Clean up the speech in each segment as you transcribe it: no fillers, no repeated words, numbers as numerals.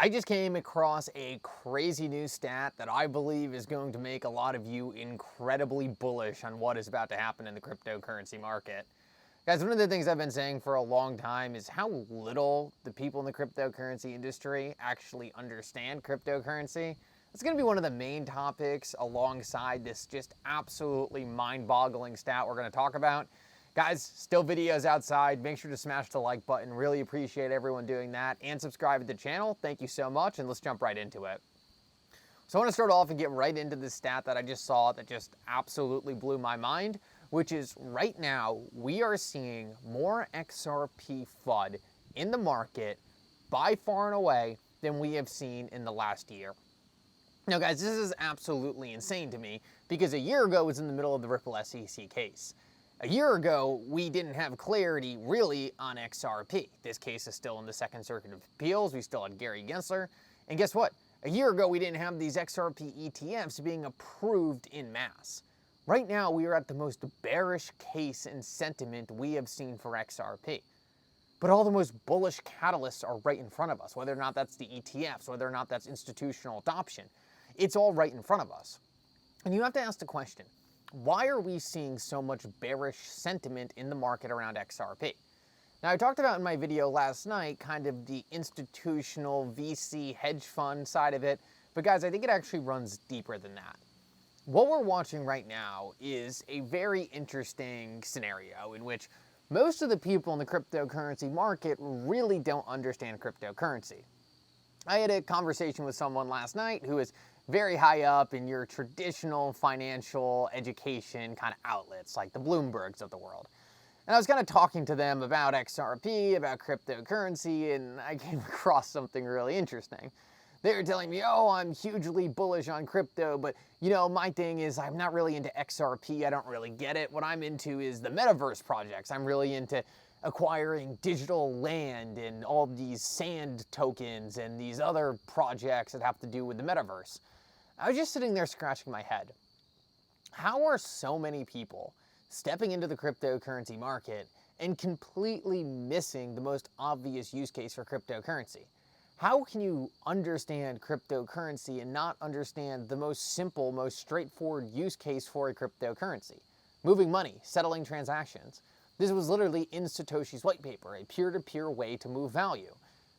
I just came across a crazy new stat that I believe is going to make a lot of you incredibly bullish on what is about to happen in the cryptocurrency market. Guys, one of the things I've been saying for a long time is how little the people in the cryptocurrency industry actually understand cryptocurrency. It's going to be one of the main topics alongside this just absolutely mind-boggling stat we're going to talk about. Guys, still videos outside. Make sure to smash the like button. Really appreciate everyone doing that. And subscribe to the channel. Thank you so much. And let's jump right into it. So I want to start off and get right into the stat that I just saw that just absolutely blew my mind, which is right now we are seeing more XRP FUD in the market by far and away than we have seen in the last year. Now guys, this is absolutely insane to me because a year ago was in the middle of the Ripple SEC case. A year ago, we didn't have clarity really on XRP. This case is still in the Second Circuit of Appeals. We still had Gary Gensler. And guess what? A year ago, we didn't have these XRP ETFs being approved in mass. Right now, we are at the most bearish case and sentiment we have seen for XRP. But all the most bullish catalysts are right in front of us, whether or not that's the ETFs, whether or not that's institutional adoption. It's all right in front of us. And you have to ask the question, why are we seeing so much bearish sentiment in the market around XRP? Now, I talked about in my video last night kind of the institutional VC hedge fund side of it, but guys, I think it actually runs deeper than that. What we're watching right now is a very interesting scenario in which most of the people in the cryptocurrency market really don't understand cryptocurrency. I had a conversation with someone last night who is very high up in your traditional financial education kind of outlets like the Bloombergs of the world. And I was kind of talking to them about XRP, about cryptocurrency, and I came across something really interesting. They were telling me, oh, I'm hugely bullish on crypto, but you know, my thing is I'm not really into XRP. I don't really get it. What I'm into is the metaverse projects. I'm really into acquiring digital land and all these sand tokens and these other projects that have to do with the metaverse. I was just sitting there scratching my head. How are so many people stepping into the cryptocurrency market and completely missing the most obvious use case for cryptocurrency? How can you understand cryptocurrency and not understand the most simple, most straightforward use case for a cryptocurrency? Moving money, settling transactions. This was literally in Satoshi's white paper, a peer-to-peer way to move value.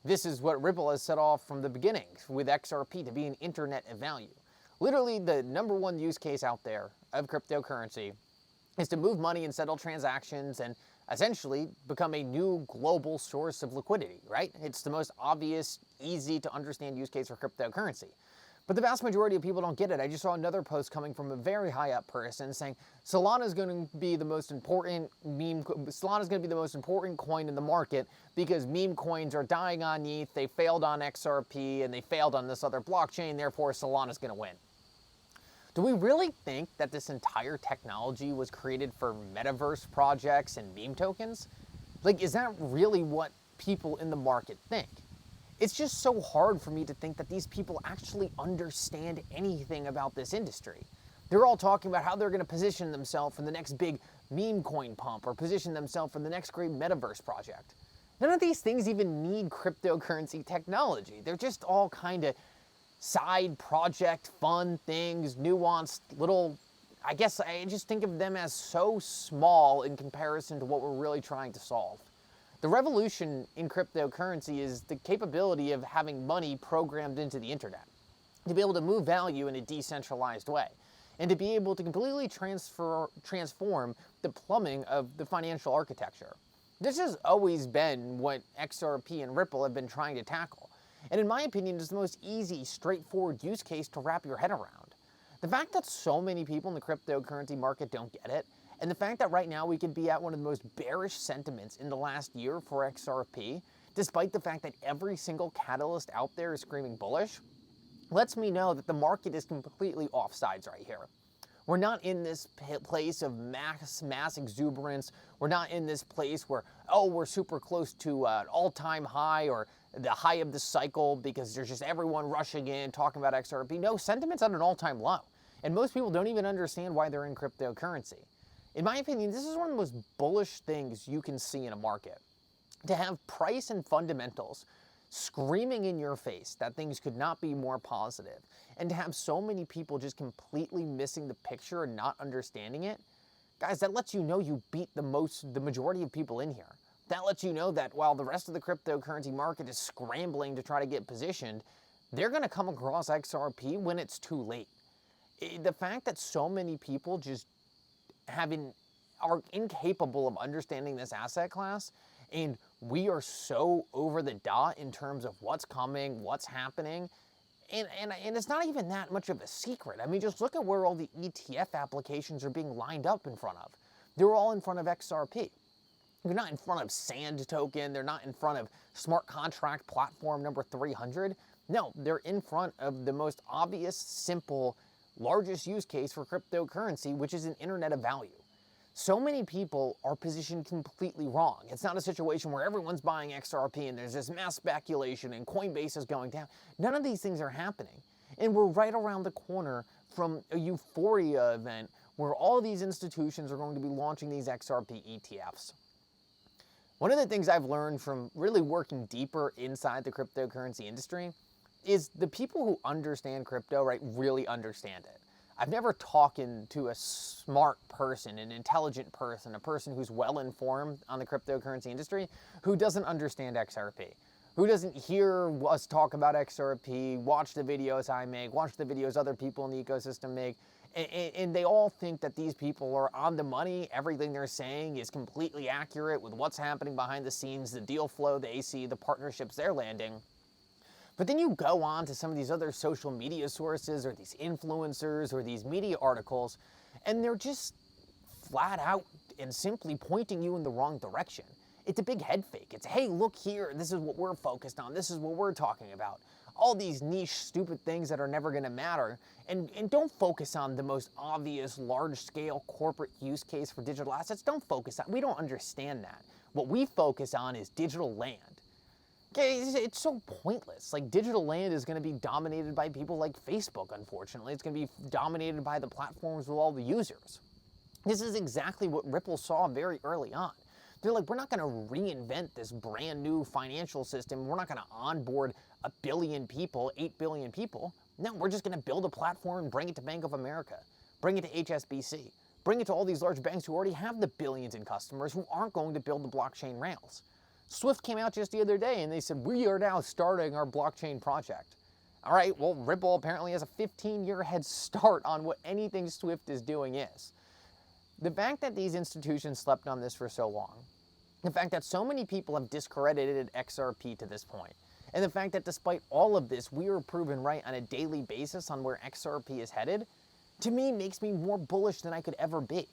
This is what Ripple has set off from the beginning with XRP to be an internet of value. Literally the number one use case out there of cryptocurrency is to move money and settle transactions and essentially become a new global source of liquidity, right? It's the most obvious, easy to understand use case for cryptocurrency. But the vast majority of people don't get it. I just saw another post coming from a very high up person saying Solana is going to be the most important coin in the market because meme coins are dying on ETH, they failed on XRP, and they failed on this other blockchain, therefore Solana is going to win. Do we really think that this entire technology was created for metaverse projects and meme tokens? Like, is that really what people in the market think? It's just so hard for me to think that these people actually understand anything about this industry. They're all talking about how they're going to position themselves for the next big meme coin pump or position themselves for the next great metaverse project. None of these things even need cryptocurrency technology. They're just all kind of side project, fun things, nuanced little, I guess I just think of them as so small in comparison to what we're really trying to solve. The revolution in cryptocurrency is the capability of having money programmed into the internet, to be able to move value in a decentralized way, and to be able to completely transform the plumbing of the financial architecture. This has always been what XRP and Ripple have been trying to tackle, and in my opinion, it's the most easy, straightforward use case to wrap your head around. The fact that so many people in the cryptocurrency market don't get it, and the fact that right now we could be at one of the most bearish sentiments in the last year for XRP, despite the fact that every single catalyst out there is screaming bullish, lets me know that the market is completely offsides right here. We're not in this place of mass exuberance. We're not in this place where, oh, we're super close to an all-time high or the high of the cycle because there's just everyone rushing in talking about XRP. No, sentiment's at an all-time low. And most people don't even understand why they're in cryptocurrency. In my opinion, this is one of the most bullish things you can see in a market. To have price and fundamentals screaming in your face that things could not be more positive, and to have so many people just completely missing the picture and not understanding it, guys, that lets you know you beat the majority of people in here. That lets you know that while the rest of the cryptocurrency market is scrambling to try to get positioned, they're going to come across XRP when it's too late. The fact that so many people just are incapable of understanding this asset class, and we are so over the dot in terms of what's coming, what's happening, and it's not even that much of a secret. I mean, just look at where all the ETF applications are being lined up in front of. They're all in front of XRP. They're not in front of Sand token. They're not in front of smart contract platform number 300. No, they're in front of the most obvious, simple, largest use case for cryptocurrency, which is an internet of value. So many people are positioned completely wrong. It's not a situation where everyone's buying XRP and there's this mass speculation and Coinbase is going down. None of these things are happening. And we're right around the corner from a euphoria event where all these institutions are going to be launching these XRP ETFs. One of the things I've learned from really working deeper inside the cryptocurrency industry is the people who understand crypto, right, really understand it. I've never talked to a smart person, an intelligent person, a person who's well informed on the cryptocurrency industry who doesn't understand XRP, who doesn't hear us talk about XRP, watch the videos I make, watch the videos other people in the ecosystem make, and they all think that these people are on the money. Everything they're saying is completely accurate with what's happening behind the scenes, the deal flow they see, the partnerships they're landing. But then you go on to some of these other social media sources or these influencers or these media articles, and they're just flat out and simply pointing you in the wrong direction. It's a big head fake. It's, hey, look here, this is what we're focused on, this is what we're talking about. All these niche, stupid things that are never gonna matter. And don't focus on the most obvious, large-scale corporate use case for digital assets. Don't focus on, we don't understand that. What we focus on is digital land. Okay, it's so pointless. Like, digital land is going to be dominated by people like Facebook, unfortunately. It's going to be dominated by the platforms with all the users. This is exactly what Ripple saw very early on. They're like, we're not going to reinvent this brand new financial system. We're not going to onboard 1 billion people, 8 billion people. No, we're just going to build a platform and bring it to Bank of America, bring it to HSBC, bring it to all these large banks who already have the billions in customers who aren't going to build the blockchain rails. Swift came out just the other day and they said, we are now starting our blockchain project. All right, well, Ripple apparently has a 15-year head start on what anything Swift is doing is. The fact that these institutions slept on this for so long, the fact that so many people have discredited XRP to this point, and the fact that despite all of this, we are proven right on a daily basis on where XRP is headed, to me makes me more bullish than I could ever be.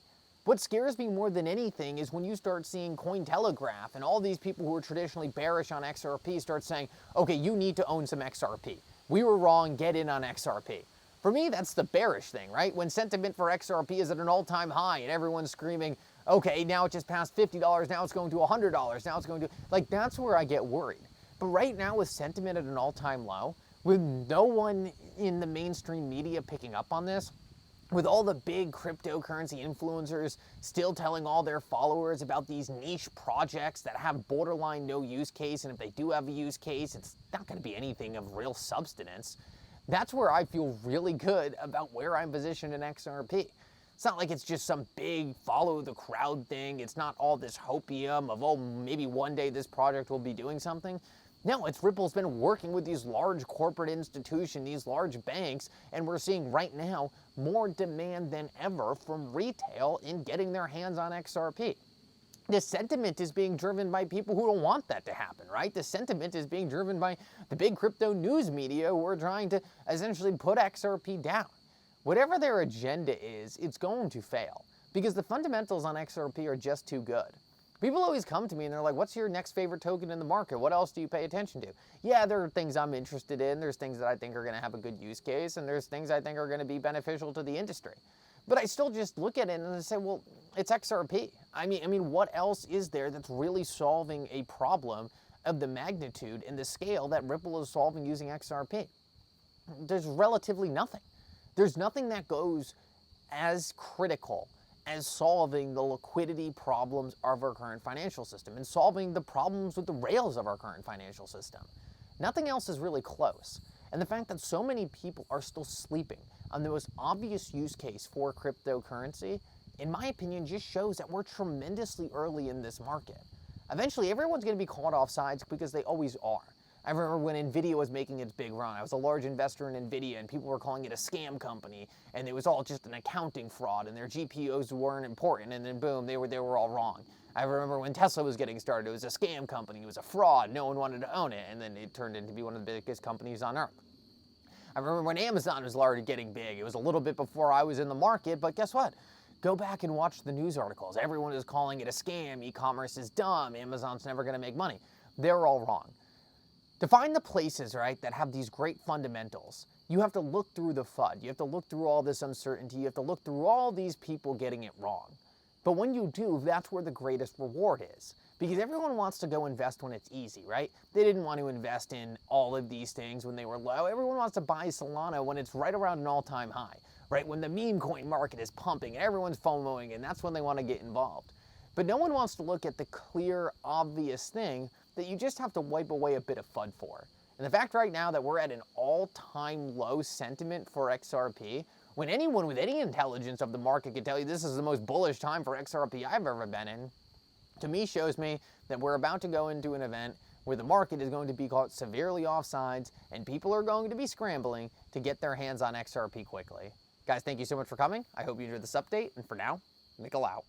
What scares me more than anything is when you start seeing Cointelegraph and all these people who are traditionally bearish on XRP start saying, okay, you need to own some XRP. We were wrong, get in on XRP. For me, that's the bearish thing, right? When sentiment for XRP is at an all-time high and everyone's screaming, okay, now it just passed $50, now it's going to $100, now it's going to, like, that's where I get worried. But right now with sentiment at an all-time low, with no one in the mainstream media picking up on this, with all the big cryptocurrency influencers still telling all their followers about these niche projects that have borderline no use case, and if they do have a use case, it's not going to be anything of real substance. That's where I feel really good about where I'm positioned in XRP. It's not like it's just some big follow the crowd thing. It's not all this hopium of, oh, maybe one day this project will be doing something. No, it's Ripple's been working with these large corporate institutions, these large banks, and we're seeing right now more demand than ever from retail in getting their hands on XRP. The sentiment is being driven by people who don't want that to happen, right? The sentiment is being driven by the big crypto news media who are trying to essentially put XRP down. Whatever their agenda is, it's going to fail because the fundamentals on XRP are just too good. People always come to me and they're like, what's your next favorite token in the market? What else do you pay attention to? Yeah, there are things I'm interested in. There's things that I think are going to have a good use case, and there's things I think are going to be beneficial to the industry. But I still just look at it and I say, well, it's XRP. I mean, what else is there that's really solving a problem of the magnitude and the scale that Ripple is solving using XRP? There's relatively nothing. There's nothing that goes as critical as solving the liquidity problems of our current financial system and solving the problems with the rails of our current financial system. Nothing else is really close. And the fact that so many people are still sleeping on the most obvious use case for cryptocurrency, in my opinion, just shows that we're tremendously early in this market. Eventually, everyone's going to be caught off sides because they always are. I remember when Nvidia was making its big run. I was a large investor in Nvidia, and people were calling it a scam company, and it was all just an accounting fraud, and their GPUs weren't important, and then boom, they were all wrong. I remember when Tesla was getting started, it was a scam company, it was a fraud, no one wanted to own it, and then it turned into be one of the biggest companies on earth. I remember when Amazon was already getting big. It was a little bit before I was in the market, but guess what? Go back and watch the news articles. Everyone is calling it a scam, e-commerce is dumb, Amazon's never gonna make money. They're all wrong. To find the places, right, that have these great fundamentals, you have to look through the FUD. You have to look through all this uncertainty. You have to look through all these people getting it wrong. But when you do, that's where the greatest reward is. Because everyone wants to go invest when it's easy, right? They didn't want to invest in all of these things when they were low. Everyone wants to buy Solana when it's right around an all-time high, right? When the meme coin market is pumping and everyone's FOMOing, and that's when they want to get involved. But no one wants to look at the clear, obvious thing that you just have to wipe away a bit of FUD for. And the fact right now that we're at an all-time low sentiment for XRP, when anyone with any intelligence of the market can tell you this is the most bullish time for XRP I've ever been in, to me shows me that we're about to go into an event where the market is going to be caught severely offsides and people are going to be scrambling to get their hands on XRP quickly. Guys, thank you so much for coming. I hope you enjoyed this update, and for now, Mickle out.